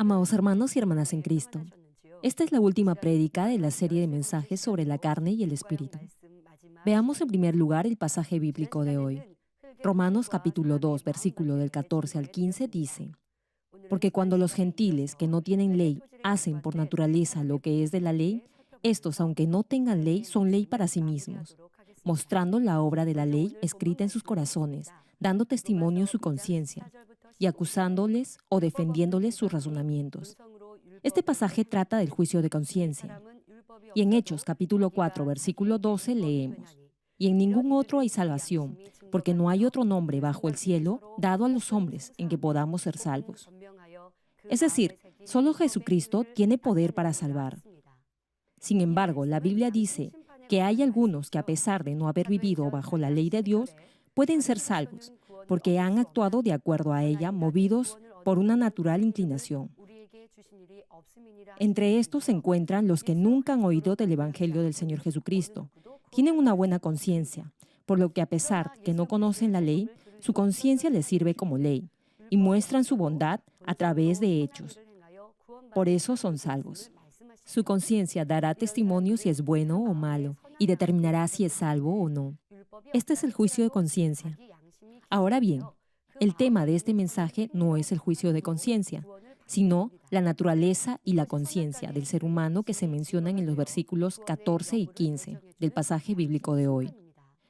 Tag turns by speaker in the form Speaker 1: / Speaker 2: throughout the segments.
Speaker 1: Amados hermanos y hermanas en Cristo, esta es la última prédica de la serie de mensajes sobre la carne y el espíritu. Veamos en primer lugar el pasaje bíblico de hoy. Romanos capítulo 2, versículo del 14 al 15 dice: Porque cuando los gentiles que no tienen ley hacen por naturaleza lo que es de la ley, estos, aunque no tengan ley, son ley para sí mismos, mostrando la obra de la ley escrita en sus corazones, dando testimonio su conciencia, y acusándoles o defendiéndoles sus razonamientos. Este pasaje trata del juicio de conciencia. Y en Hechos capítulo 4, versículo 12 leemos: Y en ningún otro hay salvación, porque no hay otro nombre bajo el cielo dado a los hombres en que podamos ser salvos. Es decir, solo Jesucristo tiene poder para salvar. Sin embargo, la Biblia dice que hay algunos que, a pesar de no haber vivido bajo la ley de Dios, pueden ser salvos, porque han actuado de acuerdo a ella, movidos por una natural inclinación. Entre estos se encuentran los que nunca han oído del Evangelio del Señor Jesucristo. Tienen una buena conciencia, por lo que, a pesar que no conocen la ley, su conciencia les sirve como ley, y muestran su bondad a través de hechos. Por eso son salvos. Su conciencia dará testimonio si es bueno o malo, y determinará si es salvo o no. Este es el juicio de conciencia. Ahora bien, el tema de este mensaje no es el juicio de conciencia, sino la naturaleza y la conciencia del ser humano que se mencionan en los versículos 14 y 15 del pasaje bíblico de hoy.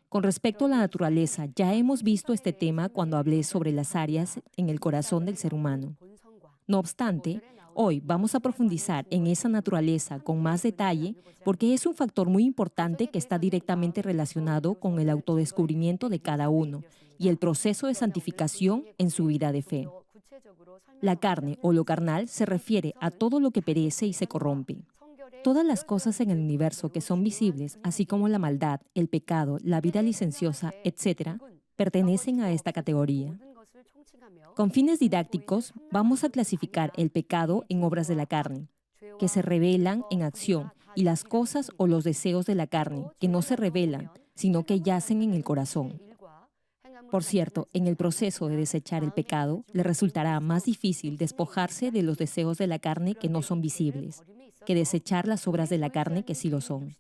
Speaker 1: Con respecto a la naturaleza, ya hemos visto este tema cuando hablé sobre las áreas en el corazón del ser humano. No obstante, hoy vamos a profundizar en esa naturaleza con más detalle porque es un factor muy importante que está directamente relacionado con el autodescubrimiento de cada uno y el proceso de santificación en su vida de fe. La carne o lo carnal se refiere a todo lo que perece y se corrompe. Todas las cosas en el universo que son visibles, así como la maldad, el pecado, la vida licenciosa, etc., pertenecen a esta categoría. Con fines didácticos, vamos a clasificar el pecado en obras de la carne, que se revelan en acción, y las cosas o los deseos de la carne, que no se revelan, sino que yacen en el corazón. Por cierto, en el proceso de desechar el pecado, le resultará más difícil despojarse de los deseos de la carne que no son visibles, que desechar las obras de la carne que sí lo son.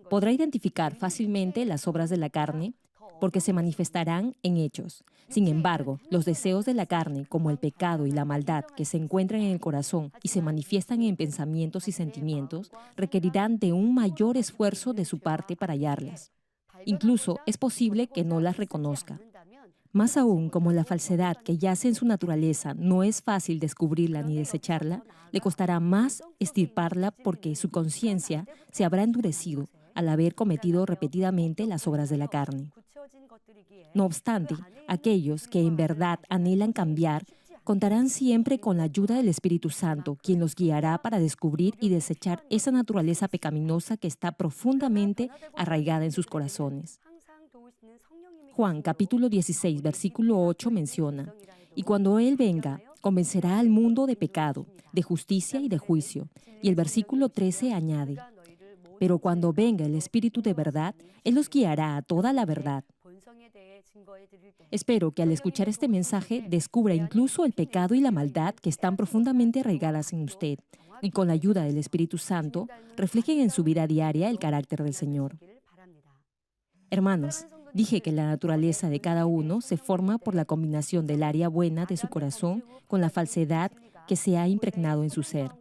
Speaker 1: Podrá identificar fácilmente las obras de la carne porque se manifestarán en hechos. Sin embargo, los deseos de la carne, como el pecado y la maldad que se encuentran en el corazón y se manifiestan en pensamientos y sentimientos, requerirán de un mayor esfuerzo de su parte para hallarlas. Incluso es posible que no las reconozca. Más aún, como la falsedad que yace en su naturaleza no es fácil descubrirla ni desecharla, le costará más extirparla porque su conciencia se habrá endurecido al haber cometido repetidamente las obras de la carne. No obstante, aquellos que en verdad anhelan cambiar contarán siempre con la ayuda del Espíritu Santo, quien los guiará para descubrir y desechar esa naturaleza pecaminosa que está profundamente arraigada en sus corazones. Juan capítulo 16, versículo 8 menciona: Y cuando Él venga, convencerá al mundo de pecado, de justicia y de juicio. Y el versículo 13 añade: Pero cuando venga el Espíritu de verdad, Él los guiará a toda la verdad. Espero que al escuchar este mensaje descubra incluso el pecado y la maldad que están profundamente arraigadas en usted y con la ayuda del Espíritu Santo reflejen en su vida diaria el carácter del Señor. Hermanos, dije que la naturaleza de cada uno se forma por la combinación del área buena de su corazón con la falsedad que se ha impregnado en su ser.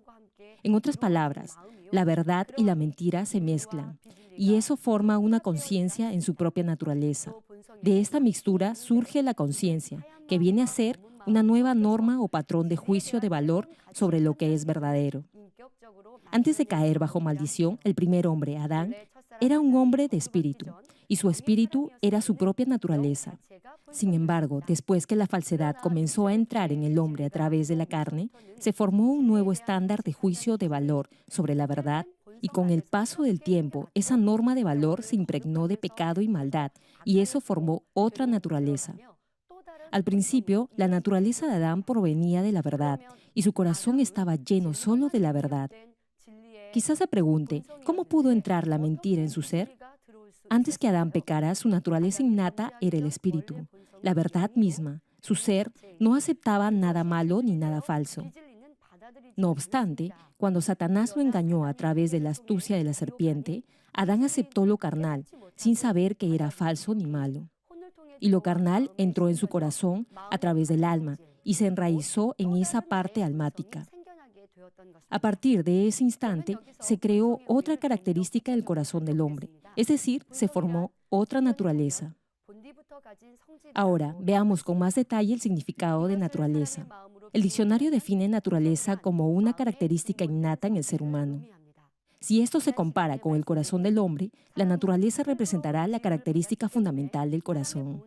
Speaker 1: En otras palabras, la verdad y la mentira se mezclan, y eso forma una conciencia en su propia naturaleza. De esta mixtura surge la conciencia, que viene a ser una nueva norma o patrón de juicio de valor sobre lo que es verdadero. Antes de caer bajo maldición, el primer hombre, Adán, era un hombre de espíritu, y su espíritu era su propia naturaleza. Sin embargo, después que la falsedad comenzó a entrar en el hombre a través de la carne, se formó un nuevo estándar de juicio de valor sobre la verdad, y con el paso del tiempo, esa norma de valor se impregnó de pecado y maldad, y eso formó otra naturaleza. Al principio, la naturaleza de Adán provenía de la verdad, y su corazón estaba lleno solo de la verdad. Quizás se pregunte, ¿cómo pudo entrar la mentira en su ser? Antes que Adán pecara, su naturaleza innata era el espíritu, la verdad misma. Su ser no aceptaba nada malo ni nada falso. No obstante, cuando Satanás lo engañó a través de la astucia de la serpiente, Adán aceptó lo carnal, sin saber que era falso ni malo. Y lo carnal entró en su corazón a través del alma y se enraizó en esa parte almática. A partir de ese instante, se creó otra característica del corazón del hombre, es decir, se formó otra naturaleza. Ahora, veamos con más detalle el significado de naturaleza. El diccionario define naturaleza como una característica innata en el ser humano. Si esto se compara con el corazón del hombre, la naturaleza representará la característica fundamental del corazón.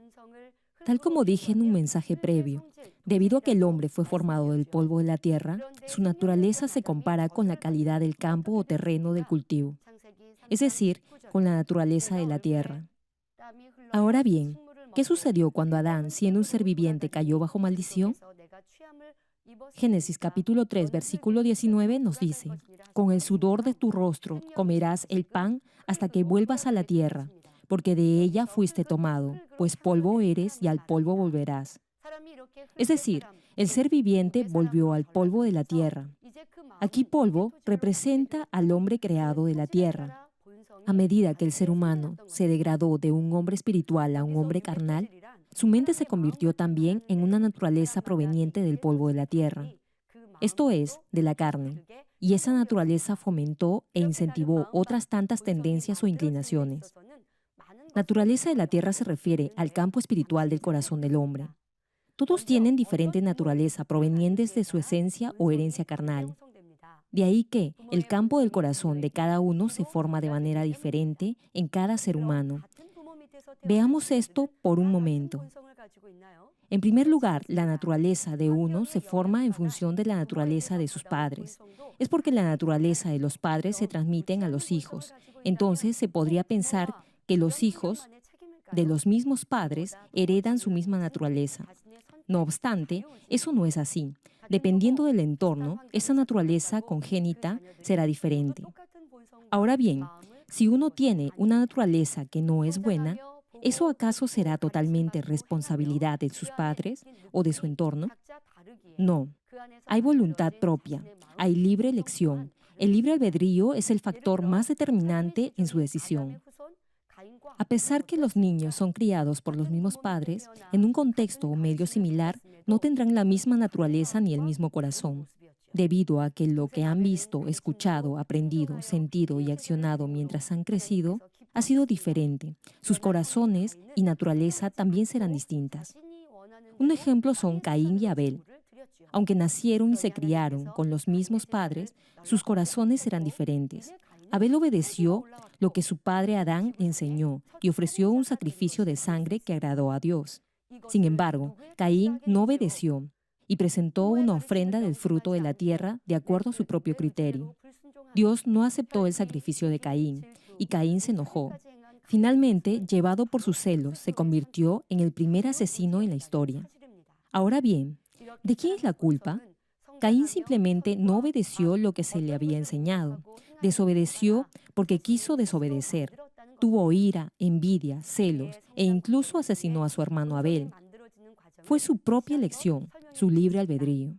Speaker 1: Tal como dije en un mensaje previo, debido a que el hombre fue formado del polvo de la tierra, su naturaleza se compara con la calidad del campo o terreno del cultivo, es decir, con la naturaleza de la tierra. Ahora bien, ¿qué sucedió cuando Adán, siendo un ser viviente, cayó bajo maldición? Génesis capítulo 3, versículo 19 nos dice: «Con el sudor de tu rostro comerás el pan hasta que vuelvas a la tierra, porque de ella fuiste tomado, pues polvo eres y al polvo volverás». Es decir, el ser viviente volvió al polvo de la tierra. Aquí polvo representa al hombre creado de la tierra. A medida que el ser humano se degradó de un hombre espiritual a un hombre carnal, su mente se convirtió también en una naturaleza proveniente del polvo de la tierra, esto es, de la carne, y esa naturaleza fomentó e incentivó otras tantas tendencias o inclinaciones. Naturaleza de la tierra se refiere al campo espiritual del corazón del hombre. Todos tienen diferente naturaleza provenientes de su esencia o herencia carnal. De ahí que el campo del corazón de cada uno se forma de manera diferente en cada ser humano. Veamos esto por un momento. En primer lugar, la naturaleza de uno se forma en función de la naturaleza de sus padres. Es porque la naturaleza de los padres se transmiten a los hijos. Entonces, se podría pensar que los hijos de los mismos padres heredan su misma naturaleza. No obstante, eso no es así. Dependiendo del entorno, esa naturaleza congénita será diferente. Ahora bien, si uno tiene una naturaleza que no es buena, ¿eso acaso será totalmente responsabilidad de sus padres o de su entorno? No. Hay voluntad propia, hay libre elección. El libre albedrío es el factor más determinante en su decisión. A pesar que los niños son criados por los mismos padres, en un contexto o medio similar, no tendrán la misma naturaleza ni el mismo corazón, debido a que lo que han visto, escuchado, aprendido, sentido y accionado mientras han crecido ha sido diferente. Sus corazones y naturaleza también serán distintas. Un ejemplo son Caín y Abel. Aunque nacieron y se criaron con los mismos padres, sus corazones eran diferentes. Abel obedeció lo que su padre Adán le enseñó y ofreció un sacrificio de sangre que agradó a Dios. Sin embargo, Caín no obedeció y presentó una ofrenda del fruto de la tierra de acuerdo a su propio criterio. Dios no aceptó el sacrificio de Caín y Caín se enojó. Finalmente, llevado por sus celos, se convirtió en el primer asesino en la historia. Ahora bien, ¿de quién es la culpa? Caín simplemente no obedeció lo que se le había enseñado. Desobedeció porque quiso desobedecer. Tuvo ira, envidia, celos e incluso asesinó a su hermano Abel. Fue su propia elección, su libre albedrío.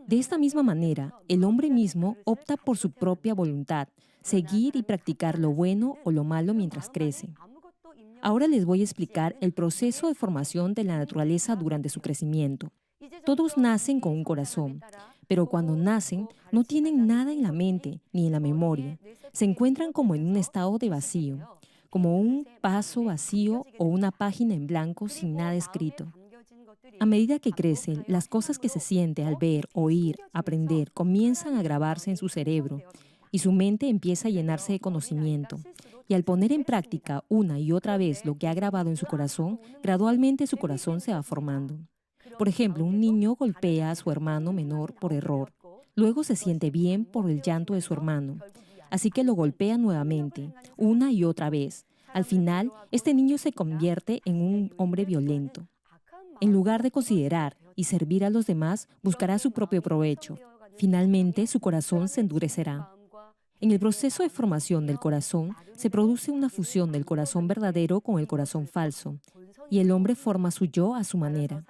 Speaker 1: De esta misma manera, el hombre mismo opta por su propia voluntad, seguir y practicar lo bueno o lo malo mientras crece. Ahora les voy a explicar el proceso de formación de la naturaleza durante su crecimiento. Todos nacen con un corazón, pero cuando nacen no tienen nada en la mente ni en la memoria. Se encuentran como en un estado de vacío, como un paso vacío o una página en blanco sin nada escrito. A medida que crecen, las cosas que se siente al ver, oír, aprender, comienzan a grabarse en su cerebro y su mente empieza a llenarse de conocimiento. Y al poner en práctica una y otra vez lo que ha grabado en su corazón, gradualmente su corazón se va formando. Por ejemplo, un niño golpea a su hermano menor por error. Luego se siente bien por el llanto de su hermano. Así que lo golpea nuevamente, una y otra vez. Al final, este niño se convierte en un hombre violento. En lugar de considerar y servir a los demás, buscará su propio provecho. Finalmente, su corazón se endurecerá. En el proceso de formación del corazón, se produce una fusión del corazón verdadero con el corazón falso, y el hombre forma su yo a su manera.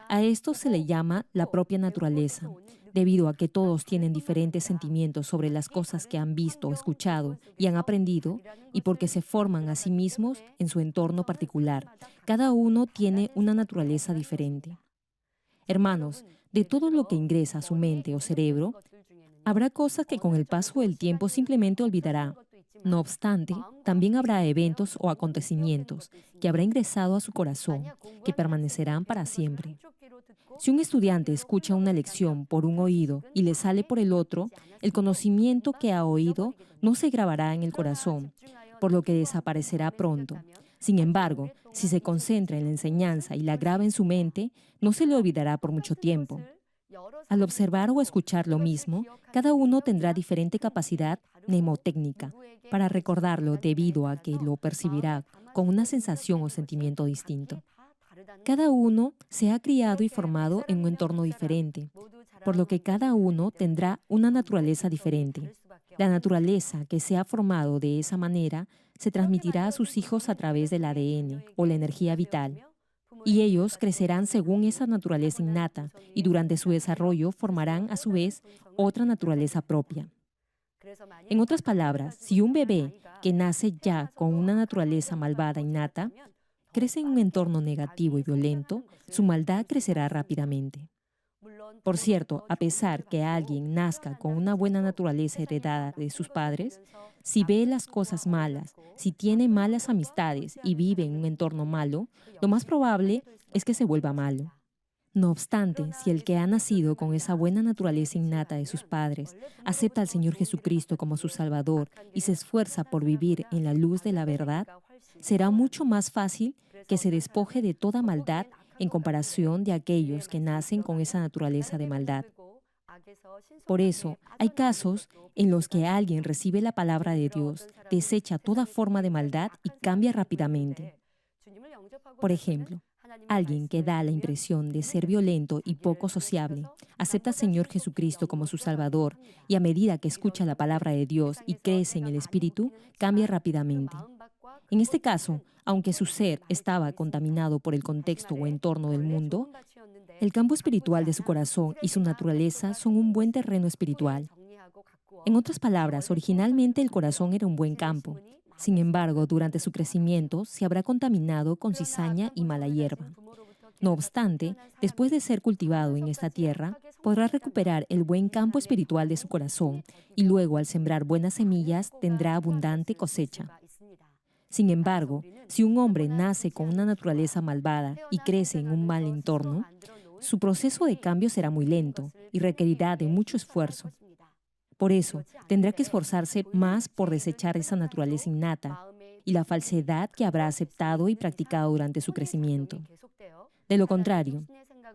Speaker 1: A esto se le llama la propia naturaleza. debido a que todos tienen diferentes sentimientos sobre las cosas que han visto, escuchado y han aprendido, y porque se forman a sí mismos en su entorno particular. Cada uno tiene una naturaleza diferente. Hermanos, de todo lo que ingresa a su mente o cerebro, habrá cosas que con el paso del tiempo simplemente olvidará. No obstante, también habrá eventos o acontecimientos que habrá ingresado a su corazón, que permanecerán para siempre. Si un estudiante escucha una lección por un oído y le sale por el otro, el conocimiento que ha oído no se grabará en el corazón, por lo que desaparecerá pronto. Sin embargo, si se concentra en la enseñanza y la graba en su mente, no se le olvidará por mucho tiempo. Al observar o escuchar lo mismo, cada uno tendrá diferente capacidad mnemotécnica para recordarlo debido a que lo percibirá con una sensación o sentimiento distinto. Cada uno se ha criado y formado en un entorno diferente, por lo que cada uno tendrá una naturaleza diferente. La naturaleza que se ha formado de esa manera se transmitirá a sus hijos a través del ADN o la energía vital, y ellos crecerán según esa naturaleza innata y durante su desarrollo formarán a su vez otra naturaleza propia. En otras palabras, si un bebé que nace ya con una naturaleza malvada innata crece en un entorno negativo y violento, su maldad crecerá rápidamente. Por cierto, a pesar que alguien nazca con una buena naturaleza heredada de sus padres, si ve las cosas malas, si tiene malas amistades y vive en un entorno malo, lo más probable es que se vuelva malo. No obstante, si el que ha nacido con esa buena naturaleza innata de sus padres acepta al Señor Jesucristo como su Salvador y se esfuerza por vivir en la luz de la verdad, será mucho más fácil que se despoje de toda maldad en comparación de aquellos que nacen con esa naturaleza de maldad. Por eso, hay casos en los que alguien recibe la palabra de Dios, desecha toda forma de maldad y cambia rápidamente. Por ejemplo, alguien que da la impresión de ser violento y poco sociable, acepta al Señor Jesucristo como su Salvador y a medida que escucha la palabra de Dios y crece en el Espíritu, cambia rápidamente. En este caso, aunque su ser estaba contaminado por el contexto o entorno del mundo, el campo espiritual de su corazón y su naturaleza son un buen terreno espiritual. En otras palabras, originalmente el corazón era un buen campo. Sin embargo, durante su crecimiento se habrá contaminado con cizaña y mala hierba. No obstante, después de ser cultivado en esta tierra, podrá recuperar el buen campo espiritual de su corazón y luego, al sembrar buenas semillas, tendrá abundante cosecha. Sin embargo, si un hombre nace con una naturaleza malvada y crece en un mal entorno, su proceso de cambio será muy lento y requerirá de mucho esfuerzo. Por eso, tendrá que esforzarse más por desechar esa naturaleza innata y la falsedad que habrá aceptado y practicado durante su crecimiento. De lo contrario,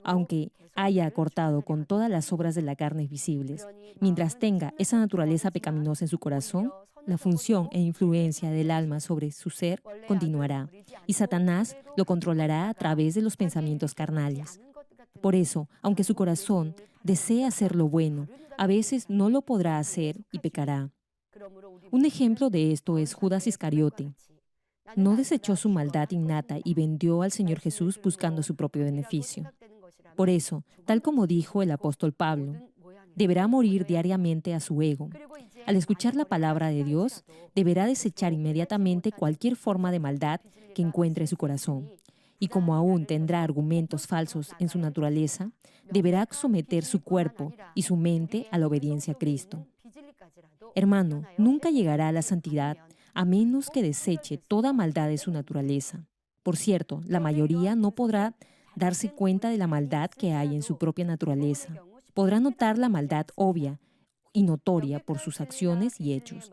Speaker 1: aunque haya cortado con todas las obras de la carne visibles, mientras tenga esa naturaleza pecaminosa en su corazón, la función e influencia del alma sobre su ser continuará, y Satanás lo controlará a través de los pensamientos carnales. Por eso, aunque su corazón desea hacer lo bueno, a veces no lo podrá hacer y pecará. Un ejemplo de esto es Judas Iscariote. No desechó su maldad innata y vendió al Señor Jesús buscando su propio beneficio. Por eso, tal como dijo el apóstol Pablo, deberá morir diariamente a su ego. Al escuchar la palabra de Dios, deberá desechar inmediatamente cualquier forma de maldad que encuentre en su corazón. Y como aún tendrá argumentos falsos en su naturaleza, deberá someter su cuerpo y su mente a la obediencia a Cristo. Hermano, nunca llegará a la santidad a menos que deseche toda maldad de su naturaleza. Por cierto, la mayoría no podrá darse cuenta de la maldad que hay en su propia naturaleza. Podrá notar la maldad obvia y notoria por sus acciones y hechos.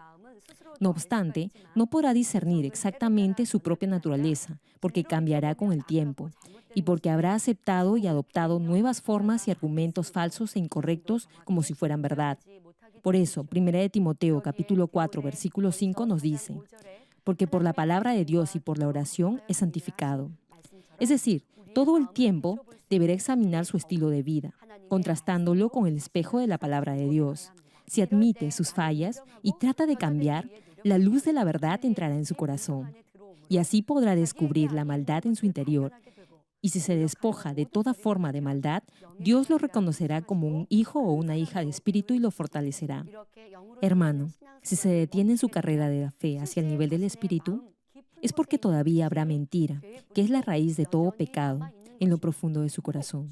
Speaker 1: No obstante, no podrá discernir exactamente su propia naturaleza, porque cambiará con el tiempo, y porque habrá aceptado y adoptado nuevas formas y argumentos falsos e incorrectos como si fueran verdad. Por eso, 1 Timoteo capítulo 4, versículo 5 nos dice, porque por la palabra de Dios y por la oración es santificado. Es decir, todo el tiempo deberá examinar su estilo de vida, contrastándolo con el espejo de la palabra de Dios. Si admite sus fallas y trata de cambiar, la luz de la verdad entrará en su corazón, y así podrá descubrir la maldad en su interior Y si se despoja de toda forma de maldad, Dios lo reconocerá como un hijo o una hija de espíritu y lo fortalecerá. Hermano, si se detiene en su carrera de la fe hacia el nivel del espíritu, es porque todavía habrá mentira, que es la raíz de todo pecado, en lo profundo de su corazón.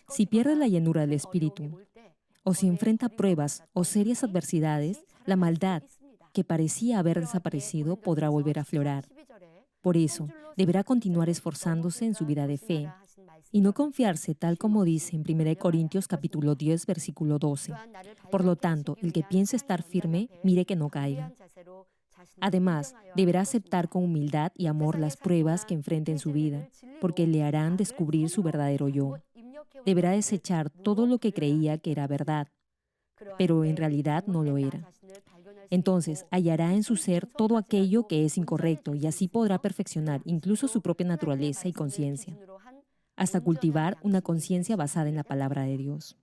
Speaker 1: Si pierde la llenura del espíritu, o si enfrenta pruebas o serias adversidades, la maldad, que parecía haber desaparecido, podrá volver a aflorar. Por eso, deberá continuar esforzándose en su vida de fe y no confiarse tal como dice en 1 Corintios capítulo 10, versículo 12. Por lo tanto, el que piense estar firme, mire que no caiga. Además, deberá aceptar con humildad y amor las pruebas que enfrente en su vida, porque le harán descubrir su verdadero yo. Deberá desechar todo lo que creía que era verdad, pero en realidad no lo era. Entonces, hallará en su ser todo aquello que es incorrecto y así podrá perfeccionar incluso su propia naturaleza y conciencia, hasta cultivar una conciencia basada en la palabra de Dios.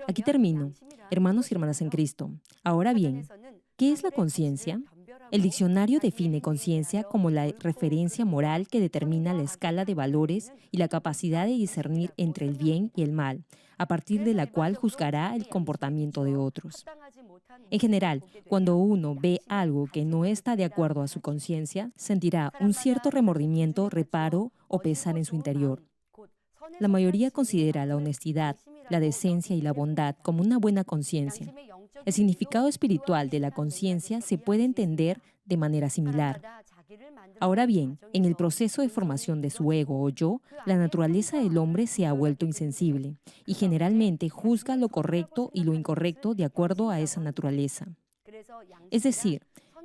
Speaker 1: Aquí termino, hermanos y hermanas en Cristo. Ahora bien, ¿qué es la conciencia? El diccionario define conciencia como la referencia moral que determina la escala de valores y la capacidad de discernir entre el bien y el mal, a partir de la cual juzgará el comportamiento de otros. En general, cuando uno ve algo que no está de acuerdo a su conciencia, sentirá un cierto remordimiento, reparo o pesar en su interior. La mayoría considera la honestidad, la decencia y la bondad como una buena conciencia. El significado espiritual de la conciencia se puede entender de manera similar. Ahora bien, en el proceso de formación de su ego o yo, la naturaleza del hombre se ha vuelto insensible y generalmente juzga lo correcto y lo incorrecto de acuerdo a esa naturaleza. Es decir,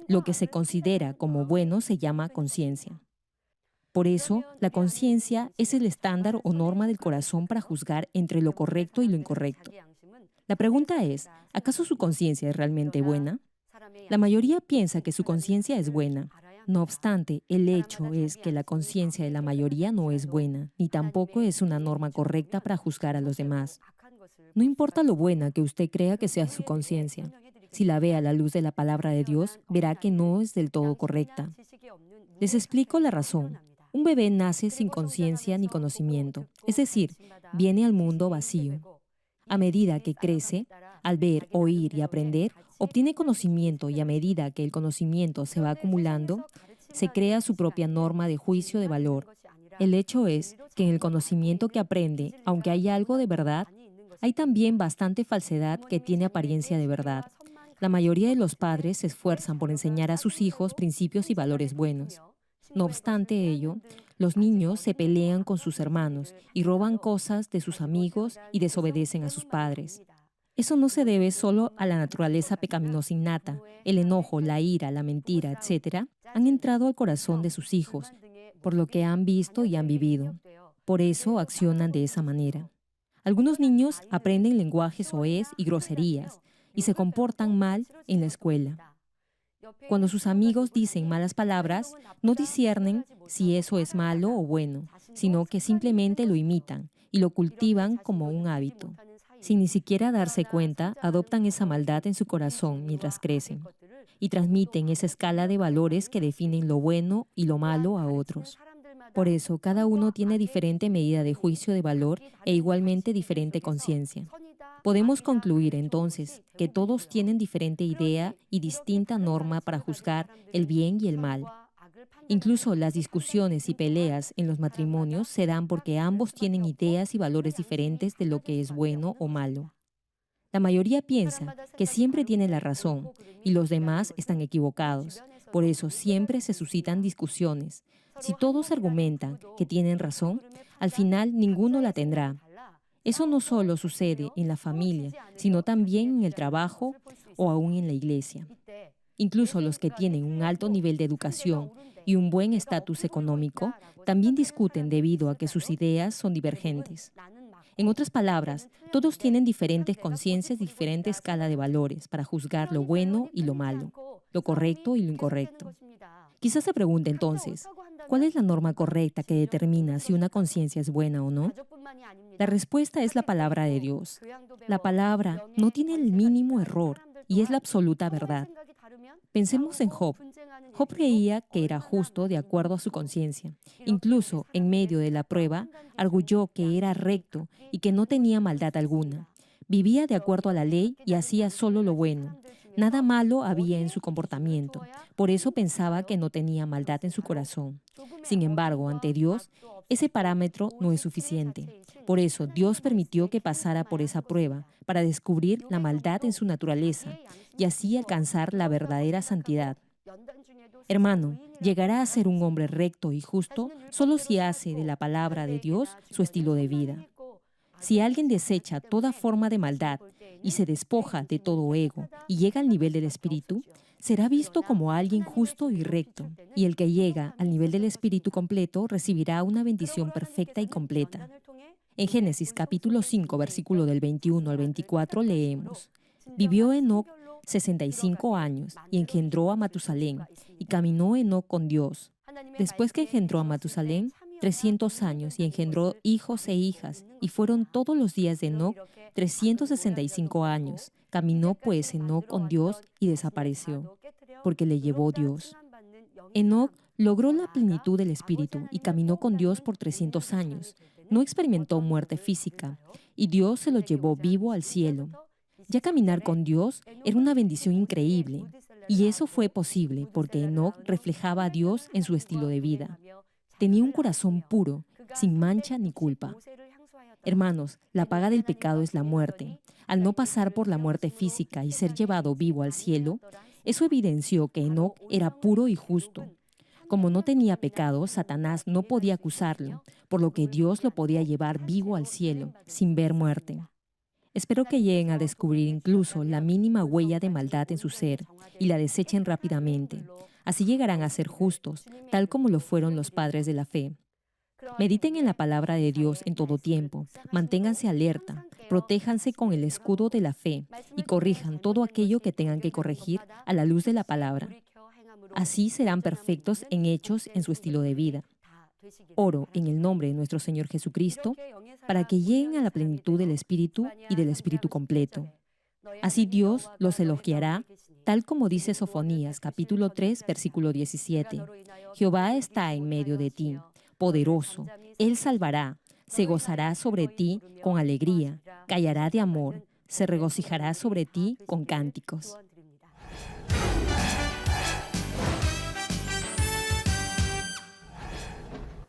Speaker 1: lo que se considera como bueno se llama conciencia. Por eso, la conciencia es el estándar o norma del corazón para juzgar entre lo correcto y lo incorrecto. La pregunta es, ¿acaso su conciencia es realmente buena? La mayoría piensa que su conciencia es buena. No obstante, el hecho es que la conciencia de la mayoría no es buena, ni tampoco es una norma correcta para juzgar a los demás. No importa lo buena que usted crea que sea su conciencia. Si la ve a la luz de la palabra de Dios, verá que no es del todo correcta. Les explico la razón. Un bebé nace sin conciencia ni conocimiento, es decir, viene al mundo vacío. A medida que crece, al ver, oír y aprender, obtiene conocimiento y a medida que el conocimiento se va acumulando, se crea su propia norma de juicio de valor. El hecho es que en el conocimiento que aprende, aunque hay algo de verdad, hay también bastante falsedad que tiene apariencia de verdad. La mayoría de los padres se esfuerzan por enseñar a sus hijos principios y valores buenos. No obstante ello, los niños se pelean con sus hermanos y roban cosas de sus amigos y desobedecen a sus padres. Eso no se debe solo a la naturaleza pecaminosa innata. El enojo, la ira, la mentira, etc., han entrado al corazón de sus hijos, por lo que han visto y han vivido. Por eso accionan de esa manera. Algunos niños aprenden lenguajes soez y groserías y se comportan mal en la escuela. Cuando sus amigos dicen malas palabras, no disciernen si eso es malo o bueno, sino que simplemente lo imitan y lo cultivan como un hábito. Sin ni siquiera darse cuenta, adoptan esa maldad en su corazón mientras crecen y transmiten esa escala de valores que definen lo bueno y lo malo a otros. Por eso, cada uno tiene diferente medida de juicio de valor e igualmente diferente conciencia. Podemos concluir entonces que todos tienen diferente idea y distinta norma para juzgar el bien y el mal. Incluso las discusiones y peleas en los matrimonios se dan porque ambos tienen ideas y valores diferentes de lo que es bueno o malo. La mayoría piensa que siempre tiene la razón y los demás están equivocados. Por eso siempre se suscitan discusiones. Si todos argumentan que tienen razón, al final ninguno la tendrá. Eso no solo sucede en la familia, sino también en el trabajo o aún en la iglesia. Incluso los que tienen un alto nivel de educación y un buen estatus económico también discuten debido a que sus ideas son divergentes. En otras palabras, todos tienen diferentes conciencias, diferente escala de valores para juzgar lo bueno y lo malo, lo correcto y lo incorrecto. Quizás se pregunte entonces, ¿cuál es la norma correcta que determina si una conciencia es buena o no? La respuesta es la palabra de Dios. La palabra no tiene el mínimo error y es la absoluta verdad. Pensemos en Job. Job creía que era justo de acuerdo a su conciencia. Incluso en medio de la prueba, arguyó que era recto y que no tenía maldad alguna. Vivía de acuerdo a la ley y hacía solo lo bueno. Nada malo había en su comportamiento. Por eso pensaba que no tenía maldad en su corazón. Sin embargo, ante Dios, ese parámetro no es suficiente. Por eso Dios permitió que pasara por esa prueba para descubrir la maldad en su naturaleza y así alcanzar la verdadera santidad. Hermano, llegará a ser un hombre recto y justo solo si hace de la palabra de Dios su estilo de vida. Si alguien desecha toda forma de maldad y se despoja de todo ego y llega al nivel del Espíritu, será visto como alguien justo y recto. Y el que llega al nivel del Espíritu completo recibirá una bendición perfecta y completa. En Génesis capítulo 5, versículo del 21 al 24 leemos: Vivió Enoc 65 años y engendró a Matusalén, y caminó Enoc con Dios. Después que engendró a Matusalén, 300 años y engendró hijos e hijas, y fueron todos los días de Enoc 365 años. Caminó pues Enoc con Dios y desapareció, porque le llevó Dios. Enoc logró la plenitud del Espíritu y caminó con Dios por 300 años. No experimentó muerte física, y Dios se lo llevó vivo al cielo. Ya caminar con Dios era una bendición increíble, y eso fue posible porque Enoc reflejaba a Dios en su estilo de vida. Tenía un corazón puro, sin mancha ni culpa. Hermanos, la paga del pecado es la muerte. Al no pasar por la muerte física y ser llevado vivo al cielo, eso evidenció que Enoc era puro y justo. Como no tenía pecado, Satanás no podía acusarlo, por lo que Dios lo podía llevar vivo al cielo, sin ver muerte. Espero que lleguen a descubrir incluso la mínima huella de maldad en su ser y la desechen rápidamente. Así llegarán a ser justos, tal como lo fueron los padres de la fe. Mediten en la palabra de Dios en todo tiempo, manténganse alerta, protéjanse con el escudo de la fe y corrijan todo aquello que tengan que corregir a la luz de la palabra. Así serán perfectos en hechos en su estilo de vida. Oro en el nombre de nuestro Señor Jesucristo para que lleguen a la plenitud del Espíritu y del Espíritu completo. Así Dios los elogiará, tal como dice Sofonías capítulo 3, versículo 17. Jehová está en medio de ti, poderoso, Él salvará, se gozará sobre ti con alegría, callará de amor, se regocijará sobre ti con cánticos.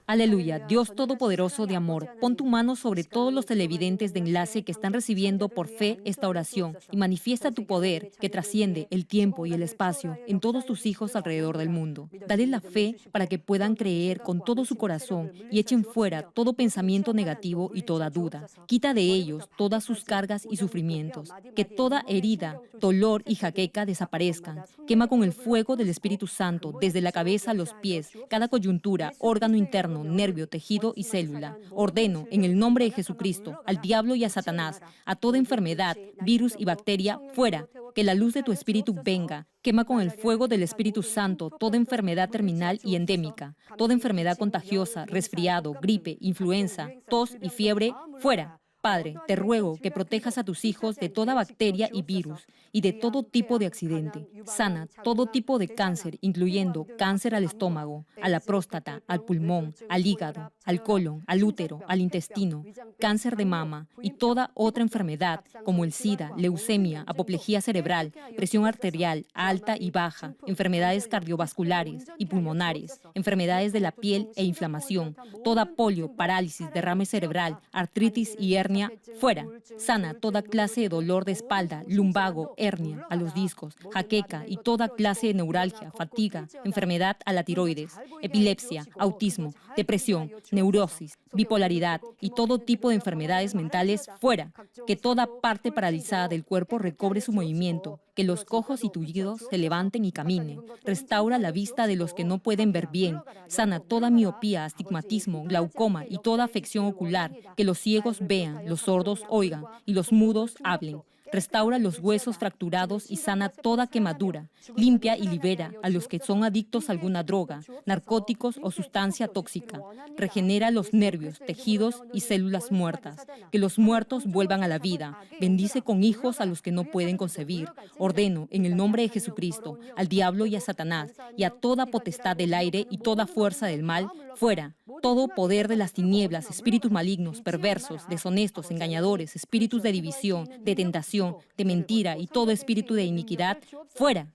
Speaker 2: Aleluya, Dios Todopoderoso de amor, pon tu mano sobre todos los televidentes de Enlace que están recibiendo por fe esta oración y manifiesta tu poder que trasciende el tiempo y el espacio en todos tus hijos alrededor del mundo. Dale la fe para que puedan creer con todo su corazón y echen fuera todo pensamiento negativo y toda duda. Quita de ellos todas sus cargas y sufrimientos. Que toda herida, dolor y jaqueca desaparezcan. Quema con el fuego del Espíritu Santo desde la cabeza a los pies, cada coyuntura, órgano interno, nervio, tejido y célula. Ordeno en el nombre de Jesucristo al diablo y a Satanás, a toda enfermedad, virus y bacteria, fuera. Que la luz de tu Espíritu venga. Quema con el fuego del Espíritu Santo toda enfermedad terminal y endémica, toda enfermedad contagiosa, resfriado, gripe, influenza, tos y fiebre, fuera. Padre, te ruego que protejas a tus hijos de toda bacteria y virus y de todo tipo de accidente. Sana todo tipo de cáncer, incluyendo cáncer al estómago, a la próstata, al pulmón, al hígado, al colon, al útero, al intestino, cáncer de mama y toda otra enfermedad como el SIDA, leucemia, apoplejía cerebral, presión arterial alta y baja, enfermedades cardiovasculares y pulmonares, enfermedades de la piel e inflamación, toda polio, parálisis, derrame cerebral, artritis y hernia, fuera. Sana toda clase de dolor de espalda, lumbago, hernia, a los discos, jaqueca y toda clase de neuralgia, fatiga, enfermedad a la tiroides, epilepsia, autismo, depresión, neurosis, bipolaridad y todo tipo de enfermedades mentales, fuera. Que toda parte paralizada del cuerpo recobre su movimiento, que los cojos y tullidos se levanten y caminen. Restaura la vista de los que no pueden ver bien. Sana toda miopía, astigmatismo, glaucoma y toda afección ocular. Que los ciegos vean, los sordos oigan y los mudos hablen. Restaura los huesos fracturados y sana toda quemadura. Limpia y libera a los que son adictos a alguna droga, narcóticos o sustancia tóxica. Regenera los nervios, tejidos y células muertas. Que los muertos vuelvan a la vida. Bendice con hijos a los que no pueden concebir. Ordeno, en el nombre de Jesucristo, al diablo y a Satanás, y a toda potestad del aire y toda fuerza del mal, fuera. Todo poder de las tinieblas, espíritus malignos, perversos, deshonestos, engañadores, espíritus de división, de tentación, de mentira y todo espíritu de iniquidad, fuera.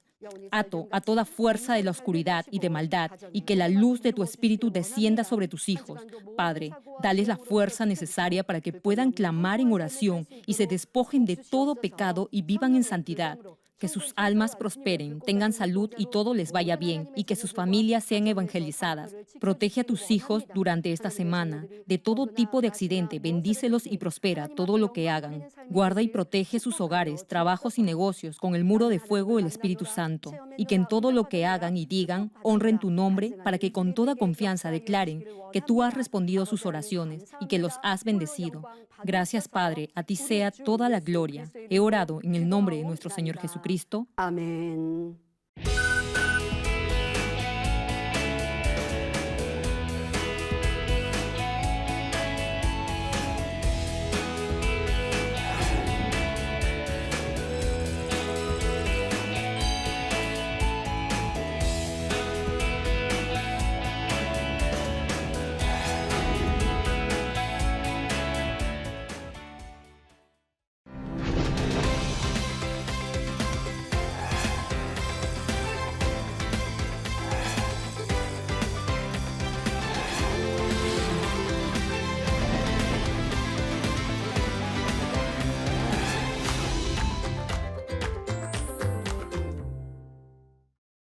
Speaker 2: Ato a toda fuerza de la oscuridad y de maldad, y que la luz de tu espíritu descienda sobre tus hijos. Padre, dales la fuerza necesaria para que puedan clamar en oración y se despojen de todo pecado y vivan en santidad. Que sus almas prosperen, tengan salud y todo les vaya bien, y que sus familias sean evangelizadas. Protege a tus hijos durante esta semana de todo tipo de accidente, bendícelos y prospera todo lo que hagan. Guarda y protege sus hogares, trabajos y negocios con el muro de fuego del Espíritu Santo, y que en todo lo que hagan y digan, honren tu nombre, para que con toda confianza declaren que tú has respondido sus oraciones y que los has bendecido. Gracias, Padre, a ti sea toda la gloria. He orado en el nombre de nuestro Señor Jesucristo.
Speaker 3: 아멘.